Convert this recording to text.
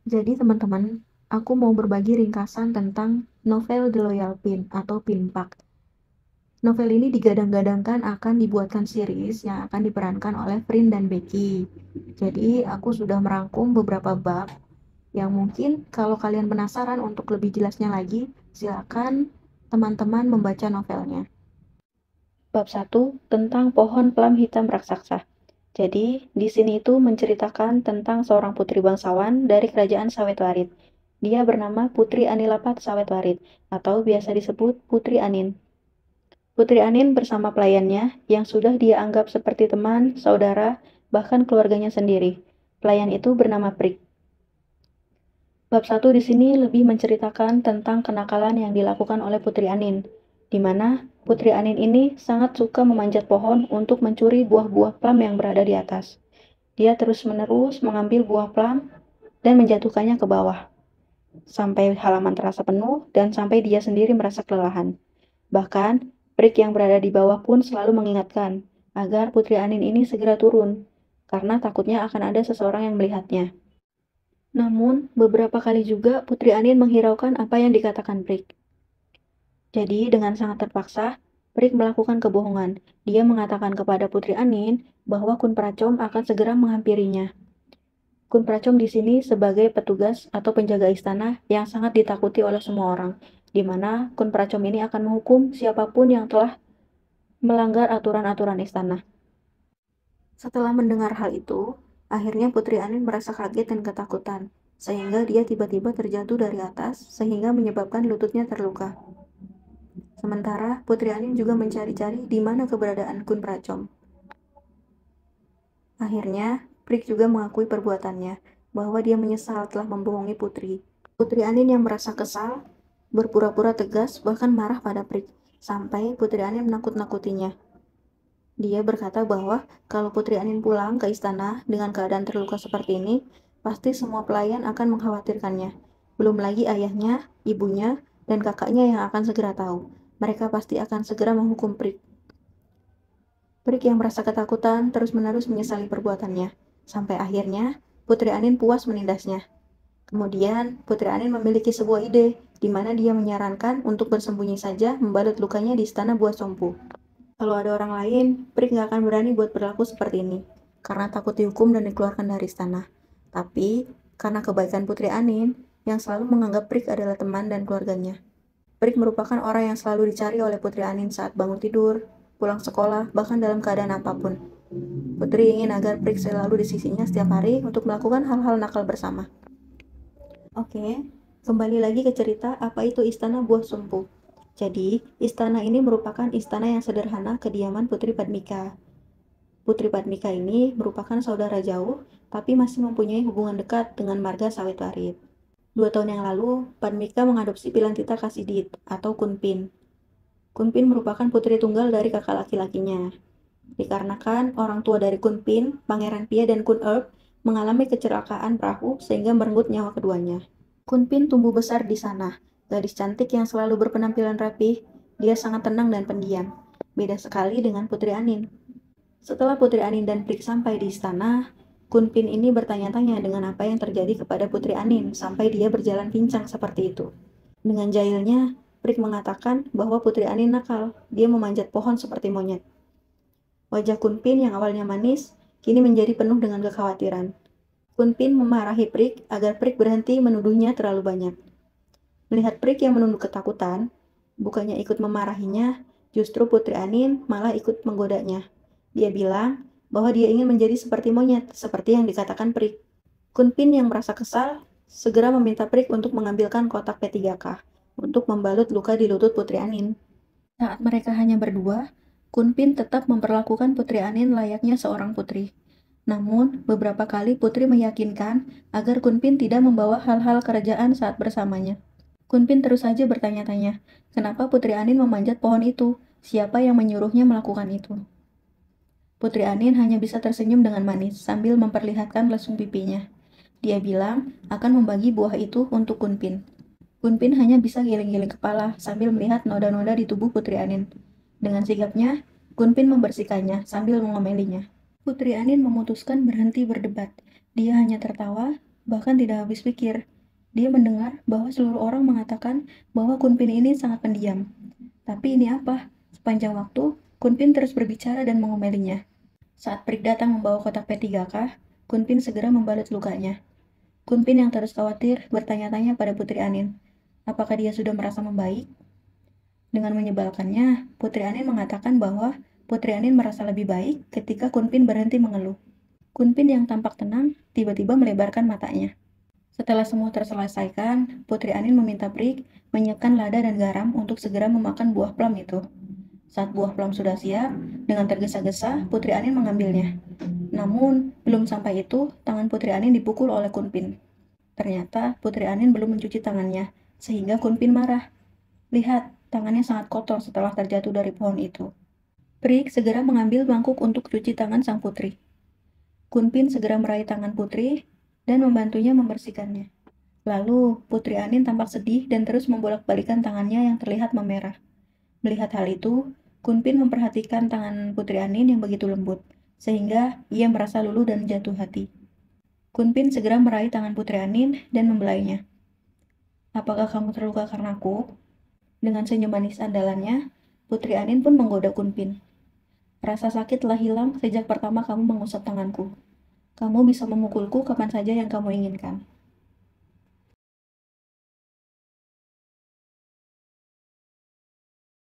Jadi teman-teman, aku mau berbagi ringkasan tentang novel The Loyal Pin atau Pinpak. Novel ini digadang-gadangkan akan dibuatkan series yang akan diperankan oleh Frin dan Becky. Jadi aku sudah merangkum beberapa bab yang mungkin kalau kalian penasaran untuk lebih jelasnya lagi, silakan teman-teman membaca novelnya. Bab 1 tentang pohon plam hitam raksasa. Jadi, di sini itu menceritakan tentang seorang putri bangsawan dari kerajaan Sawetwarit. Dia bernama Putri Anilapat Sawetwarit, atau biasa disebut Putri Anin. Putri Anin bersama pelayannya, yang sudah dia anggap seperti teman, saudara, bahkan keluarganya sendiri. Pelayan itu bernama Prik. Bab 1 di sini lebih menceritakan tentang kenakalan yang dilakukan oleh Putri Anin, di mana Putri Anin ini sangat suka memanjat pohon untuk mencuri buah-buah plam yang berada di atas. Dia terus-menerus mengambil buah plam dan menjatuhkannya ke bawah, sampai halaman terasa penuh dan sampai dia sendiri merasa kelelahan. Bahkan, Prik yang berada di bawah pun selalu mengingatkan agar Putri Anin ini segera turun, karena takutnya akan ada seseorang yang melihatnya. Namun, beberapa kali juga Putri Anin menghiraukan apa yang dikatakan Prik. Jadi, dengan sangat terpaksa, Prik melakukan kebohongan. Dia mengatakan kepada Putri Anin bahwa Kun Pracom akan segera menghampirinya. Kun Pracom di sini sebagai petugas atau penjaga istana yang sangat ditakuti oleh semua orang, di mana Kun Pracom ini akan menghukum siapapun yang telah melanggar aturan-aturan istana. Setelah mendengar hal itu, akhirnya Putri Anin merasa kaget dan ketakutan, sehingga dia tiba-tiba terjatuh dari atas sehingga menyebabkan lututnya terluka. Sementara Putri Anin juga mencari-cari di mana keberadaan Kun Pracom. Akhirnya, Prik juga mengakui perbuatannya, bahwa dia menyesal telah membohongi Putri. Putri Anin yang merasa kesal, berpura-pura tegas, bahkan marah pada Prik, sampai Putri Anin menakut-nakutinya. Dia berkata bahwa kalau Putri Anin pulang ke istana dengan keadaan terluka seperti ini, pasti semua pelayan akan mengkhawatirkannya. Belum lagi ayahnya, ibunya, dan kakaknya yang akan segera tahu. Mereka pasti akan segera menghukum Prik. Prik yang merasa ketakutan terus-menerus menyesali perbuatannya. Sampai akhirnya, Putri Anin puas menindasnya. Kemudian, Putri Anin memiliki sebuah ide, di mana dia menyarankan untuk bersembunyi saja membalut lukanya di istana Buah Sompu. Kalau ada orang lain, Prik nggak akan berani buat berlaku seperti ini, karena takut dihukum dan dikeluarkan dari istana. Tapi, karena kebaikan Putri Anin, yang selalu menganggap Prik adalah teman dan keluarganya. Prik merupakan orang yang selalu dicari oleh Putri Anin saat bangun tidur, pulang sekolah, bahkan dalam keadaan apapun. Putri ingin agar Prik selalu di sisinya setiap hari untuk melakukan hal-hal nakal bersama. Oke, kembali lagi ke cerita apa itu Istana Buah Sumpu. Jadi, istana ini merupakan istana yang sederhana kediaman Putri Padmika. Putri Padmika ini merupakan saudara jauh, tapi masih mempunyai hubungan dekat dengan marga Sawetwarit. 2 tahun yang lalu, Padmika mengadopsi Pilantita Kasidit atau Kunpin. Kunpin merupakan putri tunggal dari kakak laki-lakinya. Dikarenakan orang tua dari Kunpin, Pangeran Pia dan Kun Erp, mengalami kecelakaan perahu sehingga merenggut nyawa keduanya. Kunpin tumbuh besar di sana, gadis cantik yang selalu berpenampilan rapih. Dia sangat tenang dan pendiam, beda sekali dengan Putri Anin. Setelah Putri Anin dan Prik sampai di istana, Kunpin ini bertanya-tanya dengan apa yang terjadi kepada Putri Anin sampai dia berjalan pincang seperti itu. Dengan jahilnya, Prik mengatakan bahwa Putri Anin nakal, dia memanjat pohon seperti monyet. Wajah Kunpin yang awalnya manis, kini menjadi penuh dengan kekhawatiran. Kunpin memarahi Prik agar Prik berhenti menuduhnya terlalu banyak. Melihat Prik yang menunduk ketakutan, bukannya ikut memarahinya, justru Putri Anin malah ikut menggodanya. Dia bilang bahwa dia ingin menjadi seperti monyet, seperti yang dikatakan Prik. Kunpin yang merasa kesal, segera meminta Prik untuk mengambilkan kotak P3K untuk membalut luka di lutut Putri Anin. Saat mereka hanya berdua, Kunpin tetap memperlakukan Putri Anin layaknya seorang putri. Namun, beberapa kali Putri meyakinkan agar Kunpin tidak membawa hal-hal kerajaan saat bersamanya. Kunpin terus saja bertanya-tanya, kenapa Putri Anin memanjat pohon itu? Siapa yang menyuruhnya melakukan itu? Putri Anin hanya bisa tersenyum dengan manis sambil memperlihatkan lesung pipinya. Dia bilang akan membagi buah itu untuk Kunpin. Kunpin hanya bisa giling-giling kepala sambil melihat noda-noda di tubuh Putri Anin. Dengan sigapnya, Kunpin membersihkannya sambil mengomelinya. Putri Anin memutuskan berhenti berdebat. Dia hanya tertawa bahkan tidak habis pikir. Dia mendengar bahwa seluruh orang mengatakan bahwa Kunpin ini sangat pendiam. Tapi ini apa? Sepanjang waktu, Kunpin terus berbicara dan mengomelinya. Saat Prik datang membawa kotak P3K, Kunpin segera membalut lukanya. Kunpin yang terus khawatir bertanya-tanya pada Putri Anin, apakah dia sudah merasa membaik? Dengan menyebalkannya, Putri Anin mengatakan bahwa Putri Anin merasa lebih baik ketika Kunpin berhenti mengeluh. Kunpin yang tampak tenang tiba-tiba melebarkan matanya. Setelah semua terselesaikan, Putri Anin meminta Prik menyiapkan lada dan garam untuk segera memakan buah plum itu. Saat buah plum sudah siap, dengan tergesa-gesa Putri Anin mengambilnya. Namun, belum sampai itu, tangan Putri Anin dipukul oleh Kunpin. Ternyata Putri Anin belum mencuci tangannya, sehingga Kunpin marah. Lihat, tangannya sangat kotor setelah terjatuh dari pohon itu. Prik segera mengambil mangkuk untuk cuci tangan sang putri. Kunpin segera meraih tangan putri dan membantunya membersihkannya. Lalu, Putri Anin tampak sedih dan terus membolak-balikan tangannya yang terlihat memerah. Melihat hal itu, Kunpin memperhatikan tangan Putri Anin yang begitu lembut, sehingga ia merasa luluh dan jatuh hati. Kunpin segera meraih tangan Putri Anin dan membelainya. Apakah kamu terluka karena aku? Dengan senyum manis andalannya, Putri Anin pun menggoda Kunpin. Rasa sakit telah hilang sejak pertama kamu mengusap tanganku. Kamu bisa memukulku kapan saja yang kamu inginkan.